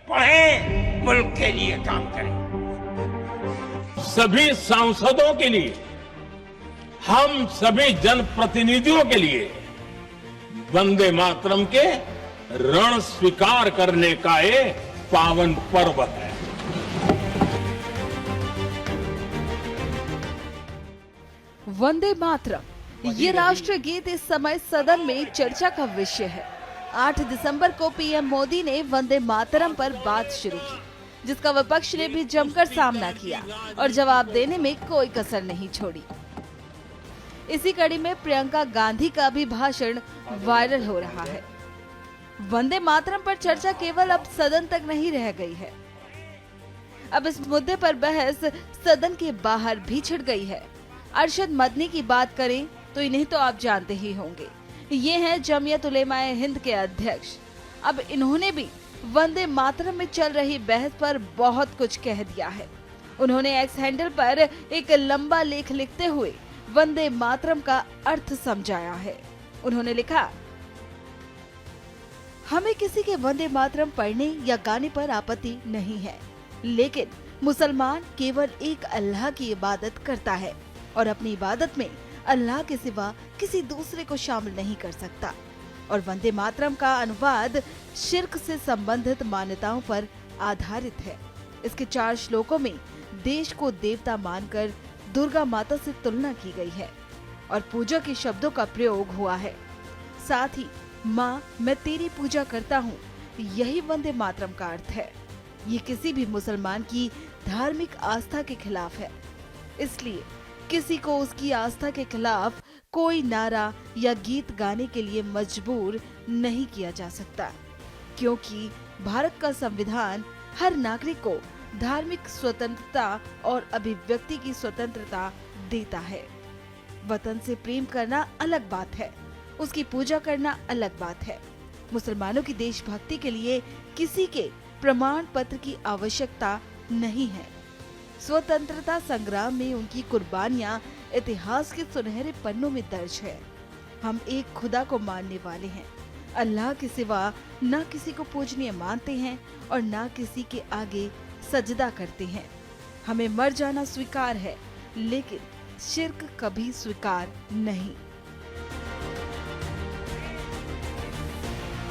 पढ़ें, मुल्क के लिए काम करें। सभी सांसदों के लिए, हम सभी जनप्रतिनिधियों के लिए वंदे मातरम के ऋण स्वीकार करने का ये पावन पर्व है। वंदे मातरम ये राष्ट्रीय गीत इस समय सदन में चर्चा का विषय है। 8 दिसंबर को पीएम मोदी ने वंदे मातरम पर बात शुरू की, जिसका विपक्ष ने भी जमकर सामना किया और जवाब देने में कोई कसर नहीं छोड़ी। इसी कड़ी में प्रियंका गांधी का भी भाषण वायरल हो रहा है। वंदे मातरम पर चर्चा केवल अब सदन तक नहीं रह गई है, अब इस मुद्दे पर बहस सदन के बाहर भी छिड़ गई है। अरशद मदनी की बात करें तो इन्हें तो आप जानते ही होंगे, ये हैं जमीयत उलेमाए हिंद के अध्यक्ष। अब इन्होंने भी वंदे मातरम में चल रही बहस पर बहुत कुछ कह दिया है। उन्होंने एक्स हैंडल पर एक लंबा लेख लिखते हुए वंदे मातरम का अर्थ समझाया है। उन्होंने लिखा, हमें किसी के वंदे मातरम पढ़ने या गाने पर आपत्ति नहीं है, लेकिन मुसलमान केवल एक अल्लाह की इबादत करता है और अपनी इबादत में अल्लाह के सिवा किसी दूसरे को शामिल नहीं कर सकता। और वंदे मातरम का अनुवाद शिर्क से संबंधित मान्यताओं पर आधारित है। इसके 4 श्लोकों में देश को देवता मानकर दुर्गा माता से तुलना की गई है और पूजा के शब्दों का प्रयोग हुआ है। साथ ही माँ मैं तेरी पूजा करता हूँ, यही वंदे मातरम का अर्थ है। ये किसी भी मुसलमान की धार्मिक आस्था के खिलाफ है, इसलिए किसी को उसकी आस्था के खिलाफ कोई नारा या गीत गाने के लिए मजबूर नहीं किया जा सकता, क्योंकि भारत का संविधान हर नागरिक को धार्मिक स्वतंत्रता और अभिव्यक्ति की स्वतंत्रता देता है। वतन से प्रेम करना अलग बात है, उसकी पूजा करना अलग बात है। मुसलमानों की देशभक्ति के लिए किसी के प्रमाण पत्र की आवश्यकता नहीं है। स्वतंत्रता संग्राम में उनकी कुर्बानियां इतिहास के सुनहरे पन्नों में दर्ज है। हम एक खुदा को मानने वाले हैं, अल्लाह के सिवा न किसी को पूजनीय मानते हैं और न किसी के आगे सजदा करते हैं। हमें मर जाना स्वीकार है, लेकिन शिर्क कभी स्वीकार नहीं।